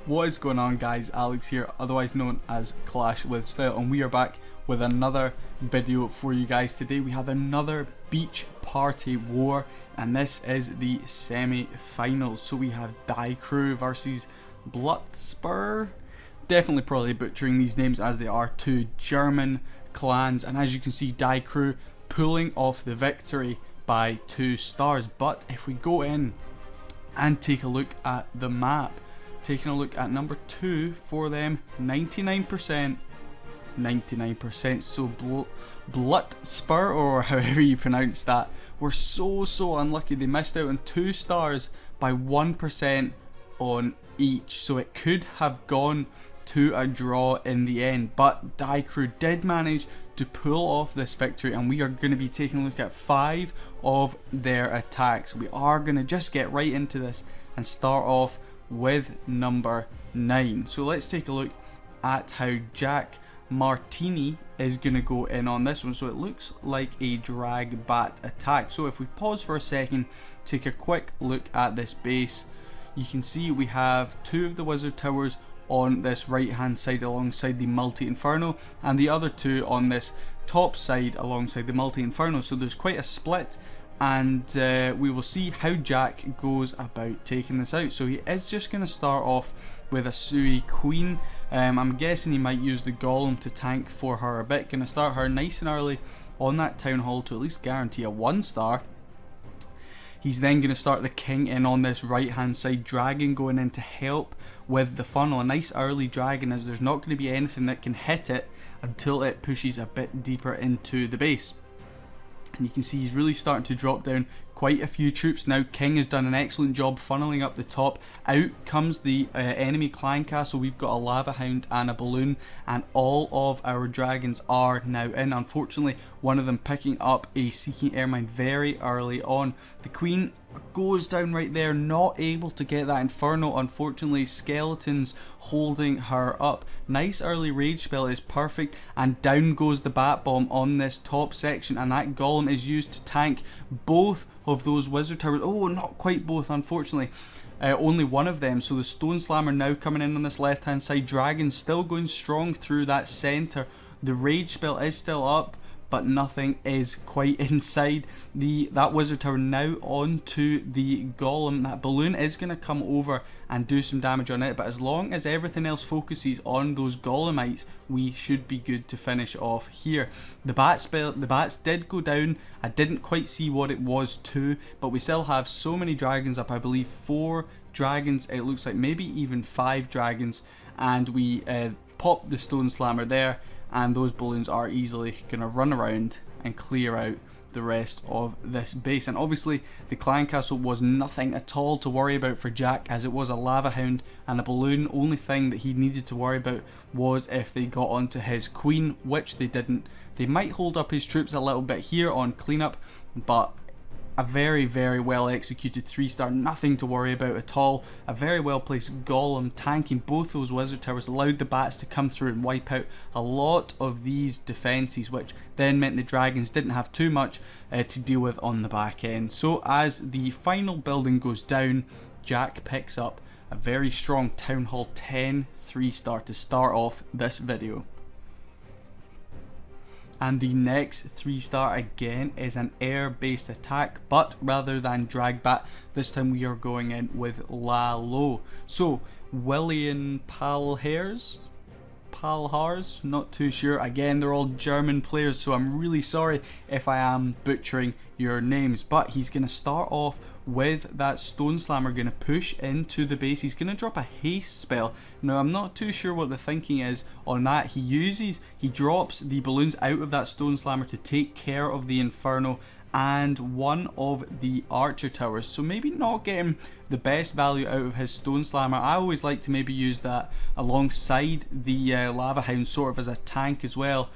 What is going on, guys? Alex here, otherwise known as Clash with Style, and we are back with another video for you guys. Today we have another beach party war, and this is the semi-finals. So we have Die Crew versus Blutspur. Definitely probably butchering these names as they are two German clans, and as you can see, Die Crew pulling off the victory by 2 stars. But if we go in and take a look at the map, taking a look at number 2 for them, 99%, so Blutspur, or however you pronounce that, were so unlucky. They missed out on 2 stars by 1% on each, so it could have gone to a draw in the end, but Die Crew did manage to pull off this victory, and we are going to be taking a look at 5 of their attacks. We are going to just get right into this and start off with number 9. So let's take a look at how Jack Martini is going to go in on this one. So it looks like a drag bat attack. So if we pause for a second, take a quick look at this base, you can see we have 2 of the wizard towers on this right hand side alongside the multi-inferno, and the other 2 on this top side alongside the multi-inferno. So there's quite a split, and we will see how Jack goes about taking this out. So he is just going to start off with a Sui Queen. I'm guessing he might use the Golem to tank for her a bit. Going to start her nice and early on that Town Hall to at least guarantee a 1 star. He's then going to start the King in on this right hand side, Dragon going in to help with the funnel. A nice early Dragon, as there's not going to be anything that can hit it until it pushes a bit deeper into the base. And you can see he's really starting to drop down quite a few troops now. King has done an excellent job funneling up the top. Out comes the enemy clan castle. We've got a lava hound and a balloon, and all of our dragons are now in. Unfortunately, one of them picking up a seeking airmine very early on. The queen goes down right there, not able to get that inferno. Unfortunately, skeletons holding her up. Nice early rage spell is perfect, and down goes the bat bomb on this top section, and that golem is used to tank both of those wizard towers. Oh, not quite both, unfortunately. Only one of them. So the stone slammer now coming in on this left hand side. Dragon still going strong through that center. The rage spell is still up, but nothing is quite inside that wizard tower. Now onto the golem. That balloon is going to come over and do some damage on it, but as long as everything else focuses on those golemites, we should be good to finish off here. The bats did go down. I didn't quite see what it was too, but we still have so many dragons up. I believe 4 dragons, it looks like maybe even 5 dragons, and we popped the stone slammer there, and those balloons are easily going to run around and clear out the rest of this base. And obviously the clan castle was nothing at all to worry about for Jack, as it was a lava hound and a balloon. Only thing that he needed to worry about was if they got onto his queen, which they didn't. They might hold up his troops a little bit here on cleanup, but a very well executed 3-star, nothing to worry about at all. A very well placed golem tanking both those wizard towers allowed the bats to come through and wipe out a lot of these defenses, which then meant the dragons didn't have too much to deal with on the back end. So as the final building goes down, Jack picks up a very strong Town Hall 10 3-star to start off this video. And the next 3-star again is an air-based attack, but rather than drag bat, this time we are going in with La Lo. So William Palhars, not too sure. Again, they're all German players, so I'm really sorry if I am butchering your names. But he's going to start off with that stone slammer, going to push into the base. He's going to drop a haste spell. Now, I'm not too sure what the thinking is on that. He drops the balloons out of that stone slammer to take care of the inferno and one of the archer towers, so maybe not getting the best value out of his stone slammer. I always like to maybe use that alongside the lava hound sort of as a tank as well.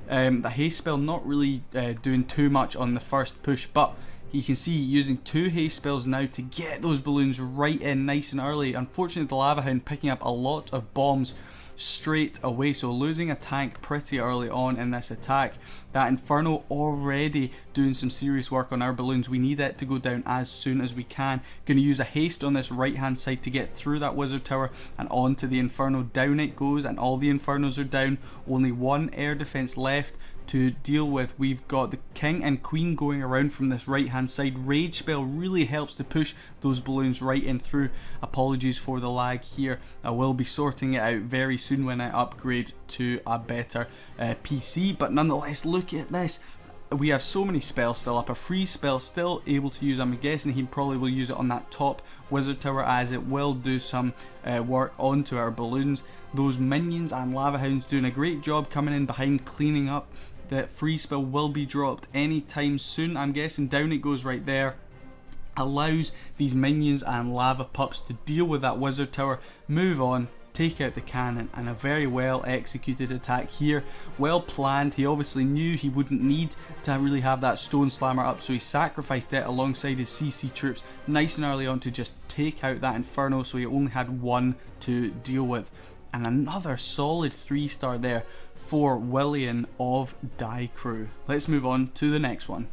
The haste spell not really doing too much on the first push, but You can see using 2 haste spells now to get those balloons right in nice and early. Unfortunately, the Lava Hound picking up a lot of bombs straight away, so losing a tank pretty early on in this attack. That Inferno already doing some serious work on our balloons. We need it to go down as soon as we can. Going to use a haste on this right hand side to get through that wizard tower and onto the Inferno. Down it goes, and all the Infernos are down. Only one air defense left to deal with. We've got the king and queen going around from this right hand side. Rage spell really helps to push those balloons right in through. Apologies for the lag here. I will be sorting it out very soon when I upgrade to a better PC, but nonetheless, look at this. We have so many spells still up. A free spell still able to use. I'm guessing he probably will use it on that top wizard tower, as it will do some work onto our balloons. Those minions and lava hounds doing a great job coming in behind, cleaning up. That free spell will be dropped anytime soon. I'm guessing down it goes right there. Allows these minions and lava pups to deal with that wizard tower, move on, take out the cannon, and a very well executed attack here. Well planned. He obviously knew he wouldn't need to really have that stone slammer up, so he sacrificed it alongside his CC troops nice and early on to just take out that Inferno, so he only had one to deal with. And another solid 3-star there for Willian of Die Crew. Let's move on to the next one.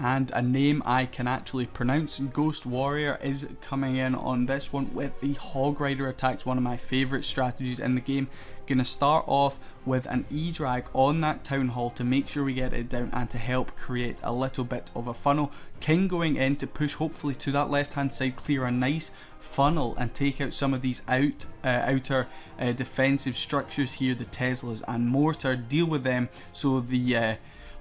And a name I can actually pronounce, Ghost Warrior, is coming in on this one with the Hog Rider attacks, one of my favourite strategies in the game. Gonna start off with an E-drag on that town hall to make sure we get it down and to help create a little bit of a funnel. King going in to push hopefully to that left hand side, clear a nice funnel and take out some of these outer defensive structures here, the Teslas and mortar, deal with them so the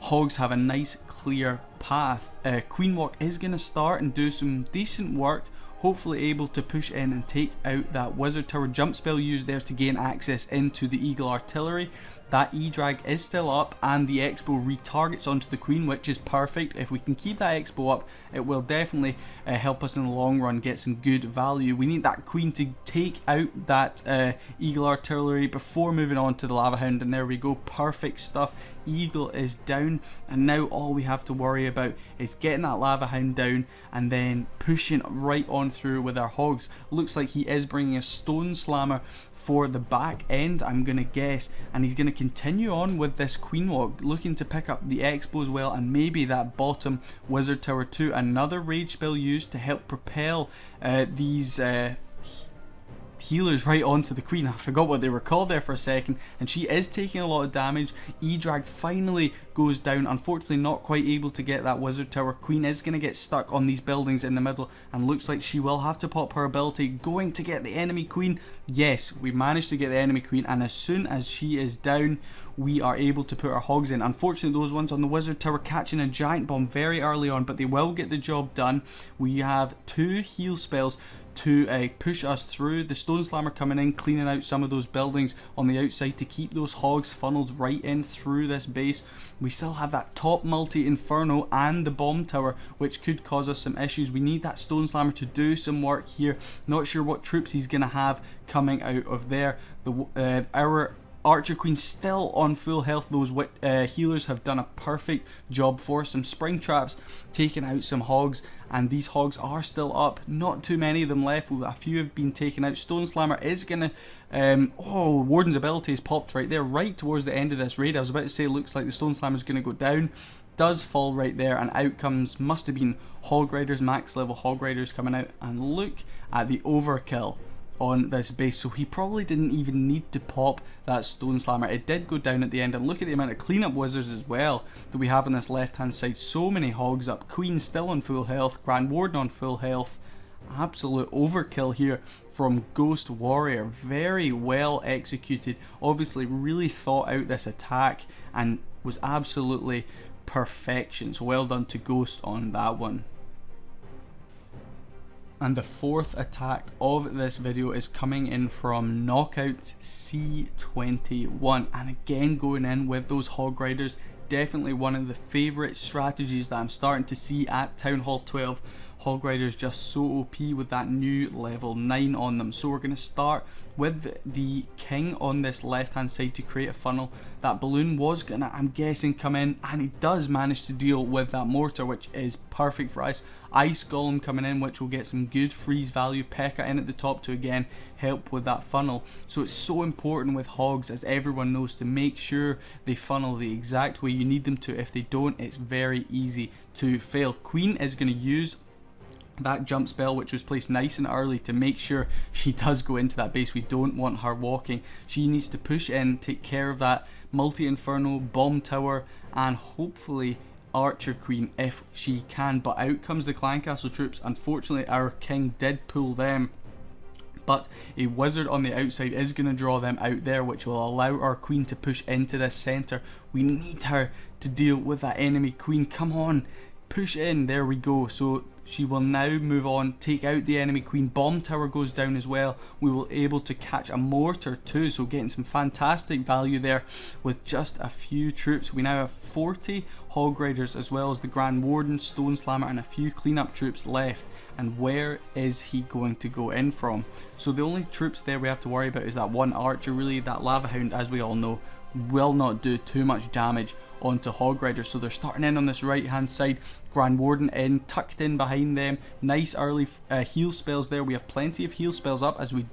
hogs have a nice clear path. Queen Walk is going to start and do some decent work, hopefully able to push in and take out that wizard tower. Jump spell used there to gain access into the Eagle artillery. That E-drag is still up and the Expo retargets onto the Queen, which is perfect. If we can keep that Expo up, it will definitely help us in the long run get some good value. We need that Queen to take out that Eagle artillery before moving on to the Lava Hound, and there we go, perfect stuff. Eagle is down, and now all we have to worry about is getting that Lava Hound down and then pushing right on through with our hogs. Looks like he is bringing a Stone Slammer for the back end, I'm gonna guess, and he's gonna continue on with this Queen Walk, looking to pick up the Expo as well, and maybe that bottom wizard tower too. Another rage spell used to help propel these healers right onto the Queen. I forgot what they were called there for a second, and she is taking a lot of damage. E-drag finally goes down, unfortunately not quite able to get that wizard tower. Queen is going to get stuck on these buildings in the middle, and looks like she will have to pop her ability. Going to get the enemy Queen. Yes, we managed to get the enemy Queen, and as soon as she is down, we are able to put our hogs in. Unfortunately, those ones on the wizard tower catching a giant bomb very early on, but they will get the job done. We have 2 heal spells to push us through. The Stone Slammer coming in, cleaning out some of those buildings on the outside to keep those hogs funneled right in through this base. We still have that top multi Inferno and the bomb tower, which could cause us some issues. We need that Stone Slammer to do some work here. Not sure what troops he's going to have coming out of there. Our Archer Queen still on full health. Those healers have done a perfect job for some spring traps, taking out some hogs, and these hogs are still up. Not too many of them left. A few have been taken out. Stone Slammer is gonna Warden's ability is popped right there, right towards the end of this raid. I was about to say, looks like the Stone Slammer is gonna go down. Does fall right there, and out comes, must have been Hog Riders, max level Hog Riders coming out, and look at the overkill on this base. So he probably didn't even need to pop that Stone Slammer. It did go down at the end, and look at the amount of cleanup wizards as well that we have on this left hand side. So many hogs up. Queen still on full health, Grand Warden on full health. Absolute overkill here from Ghost Warrior. Very well executed. Obviously really thought out this attack and was absolutely perfection. So well done to Ghost on that one. And the 4th attack of this video is coming in from Knockout C21, and again going in with those Hog Riders. Definitely one of the favourite strategies that I'm starting to see at Town Hall 12. Hog Riders just so OP with that new level 9 on them. So we're going to start with the king on this left hand side to create a funnel. That balloon was going to, I'm guessing, come in, and he does manage to deal with that mortar, which is perfect for us. Ice Golem coming in, which will get some good freeze value. P.E.K.K.A in at the top to again help with that funnel. So it's so important with hogs, as everyone knows, to make sure they funnel the exact way you need them to. If they don't, it's very easy to fail. Queen is going to use that jump spell, which was placed nice and early, to make sure she does go into that base. We don't want her walking. She needs to push in, take care of that multi-inferno, bomb tower, and hopefully Archer Queen if she can. But out comes the clan castle troops. Unfortunately, our king did pull them, but a wizard on the outside is going to draw them out there, which will allow our queen to push into this center. We need her to deal with that enemy queen. Come on, push in. There we go. So she will now move on, take out the enemy queen. Bomb tower goes down as well. We will able to catch a mortar too, so getting some fantastic value there with just a few troops. We now have 40 hog riders, as well as the Grand Warden, Stone Slammer, and a few cleanup troops left. And where is he going to go in from? So the only troops there we have to worry about is that one archer. Really, that lava hound, as we all know, will not do too much damage onto hog riders. So they're starting in on this right hand side. Grand Warden in, tucked in behind them. Nice early heal spells there. We have plenty of heal spells up, as we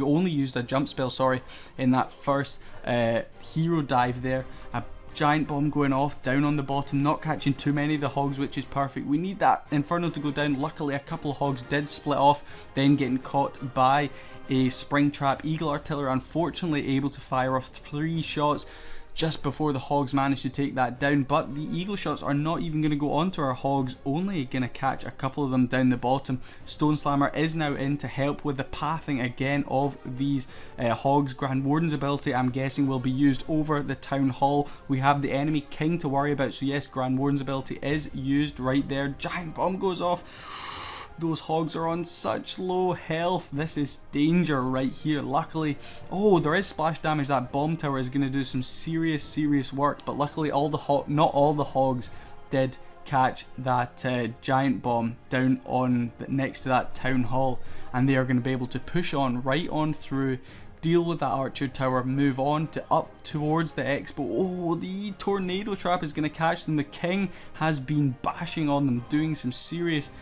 only used a jump spell, sorry, in that first hero dive there. A giant bomb going off down on the bottom, not catching too many of the hogs, which is perfect. We need that inferno to go down. Luckily, a couple of hogs did split off, then getting caught by a spring trap. Eagle Artillery, unfortunately, able to fire off 3 shots just before the hogs managed to take that down, but the eagle shots are not even going to go onto our hogs, only going to catch a couple of them down the bottom. Stone Slammer is now in to help with the pathing again of these hogs. Grand Warden's ability, I'm guessing, will be used over the town hall. We have the enemy king to worry about, so yes, Grand Warden's ability is used right there. Giant bomb goes off. Those hogs are on such low health. This is danger right here. Luckily, oh, there is splash damage. That bomb tower is going to do some serious work, but luckily not all the hogs did catch that giant bomb down on next to that town hall, and they are going to be able to push on right on through, deal with that archer tower, move on to up towards the expo. Oh, the tornado trap is going to catch them. The king has been bashing on them, doing some serious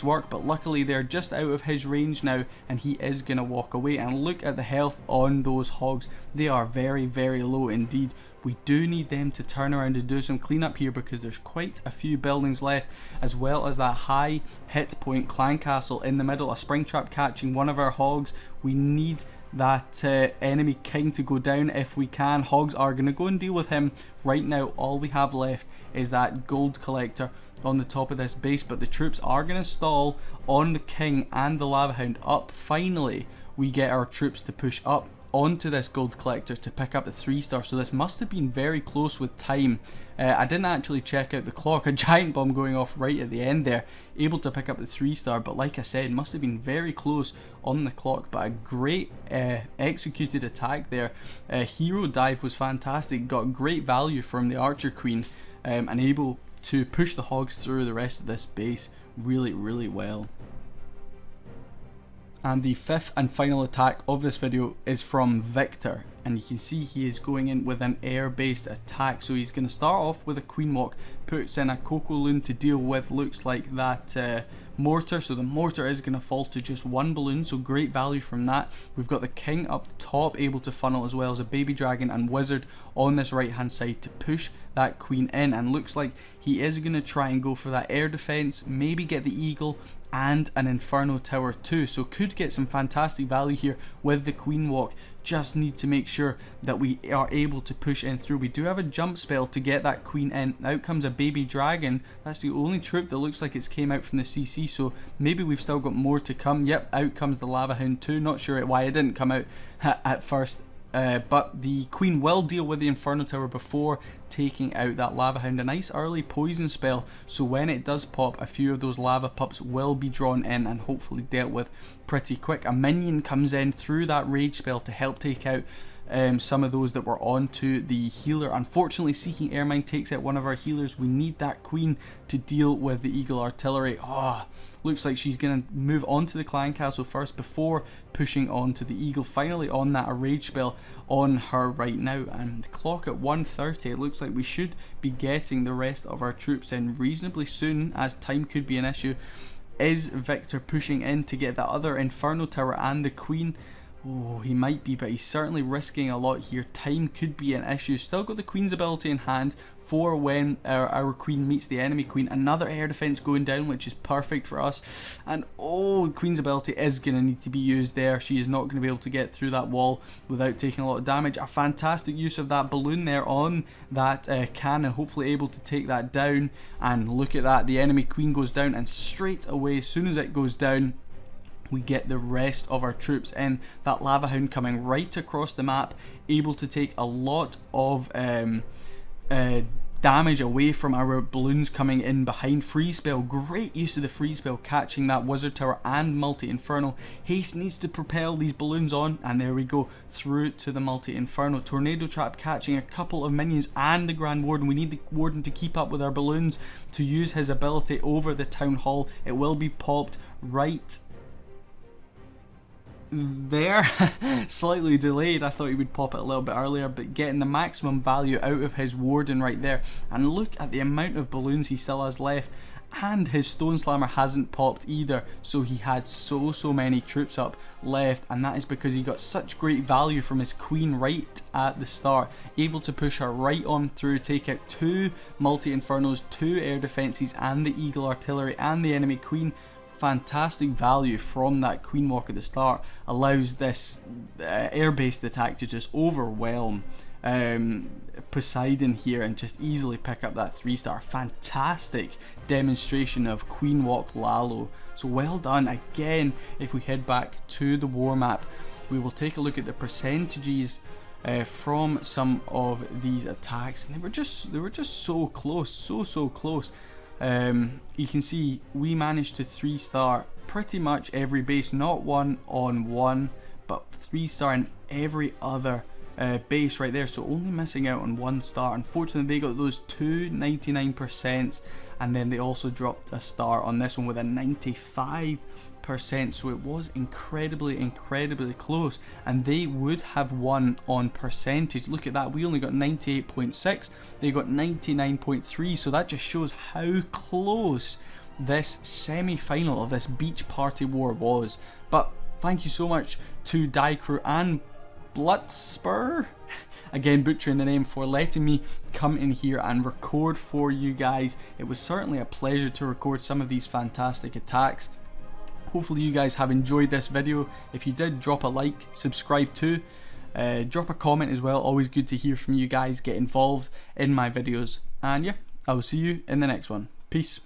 work, but luckily they're just out of his range now, and he is going to walk away. And look at the health on those hogs. They are very low indeed. We do need them to turn around and do some cleanup here, because there's quite a few buildings left, as well as that high hit point clan castle in the middle. A spring trap catching one of our hogs. We need that enemy king to go down if we can. Hogs are going to go and deal with him. Right now, all we have left is that gold collector on the top of this base, but the troops are going to stall on the king and the lava hound up. Finally, we get our troops to push up onto this gold collector to pick up the 3-star, so this must have been very close with time. I didn't actually check out the clock. A giant bomb going off right at the end there, able to pick up the 3-star, but like I said, must have been very close on the clock. But a great executed attack there. Hero dive was fantastic, got great value from the archer queen, and able to push the hogs through the rest of this base really well. And the 5th and final attack of this video is from Victor, and you can see he is going in with an air-based attack. So he's going to start off with a queen walk, puts in a cocoa loon to deal with, looks like that mortar. So the mortar is going to fall to just 1 balloon, so great value from that. We've got the king up top able to funnel, as well as a baby dragon and wizard on this right hand side to push that queen in, and looks like he is going to try and go for that air defense, maybe get the eagle and an inferno tower too, so could get some fantastic value here with the queen walk. Just need to make sure that we are able to push in through. We do have a jump spell to get that queen in. Out comes a baby dragon. That's the only troop that looks like it's came out from the CC, so maybe we've still got more to come. Yep, out comes the lava hound too. Not sure why it didn't come out at first. But the queen will deal with the inferno tower before taking out that lava hound. A nice early poison spell, so when it does pop, a few of those lava pups will be drawn in and hopefully dealt with pretty quick. A minion comes in through that rage spell to help take out some of those that were onto the healer. Unfortunately, Seeking Airmine takes out one of our healers. We need that queen to deal with the Eagle Artillery. Looks like she's going to move on to the Clan Castle first before pushing on to the Eagle. Finally on that rage spell on her right now, and the clock at 1:30. It looks like we should be getting the rest of our troops in reasonably soon, as time could be an issue. Is Victor pushing in to get that other Inferno Tower and the Queen? Oh, he might be, but he's certainly risking a lot here. Time could be an issue. Still got the Queen's ability in hand for when our Queen meets the enemy Queen. Another air defense going down, which is perfect for us. And Queen's ability is going to need to be used there. She is not going to be able to get through that wall without taking a lot of damage. A fantastic use of that balloon there on that cannon, hopefully able to take that down. And look at that, the enemy Queen goes down, and straight away, as soon as it goes down, we get the rest of our troops in. That Lava Hound coming right across the map, able to take a lot of damage away from our balloons coming in behind. Freeze spell, great use of the freeze spell, catching that Wizard Tower and multi-inferno. Haste needs to propel these balloons on, and there we go, through to the multi-inferno. Tornado Trap catching a couple of minions and the Grand Warden. We need the Warden to keep up with our balloons to use his ability over the Town Hall. It will be popped right there. Slightly delayed. I thought he would pop it a little bit earlier, but getting the maximum value out of his Warden right there. And look at the amount of balloons he still has left, and his Stone Slammer hasn't popped either, so he had so many troops up left, and that is because he got such great value from his Queen right at the start, able to push her right on through, take out 2 multi-infernos, 2 air defenses, and the Eagle Artillery and the enemy Queen. Fantastic value from that Queen Walk at the start. Allows this air-based attack to just overwhelm Poseidon here and just easily pick up that 3-star. Fantastic demonstration of Queen Walk Lalo. So well done. Again, if we head back to the war map, we will take a look at the percentages from some of these attacks, and they were just so close, so close. You can see we managed to 3-star pretty much every base, not 1-on-1, but 3-star in every other base right there, so only missing out on 1 star. Unfortunately, they got those 2 99%, and then they also dropped a star on this one with a 95%, so it was incredibly close, and they would have won on percentage. Look at that, we only got 98.6, they got 99.3, so that just shows how close this semi-final of this beach party war was. But thank you so much to Die Crew and Blutspur, again butchering the name, for letting me come in here and record for you guys. It was certainly a pleasure to record some of these fantastic attacks. Hopefully you guys have enjoyed this video. If you did, drop a like, subscribe too, drop a comment as well. Always good to hear from you guys, get involved in my videos, and yeah, I will see you in the next one. Peace.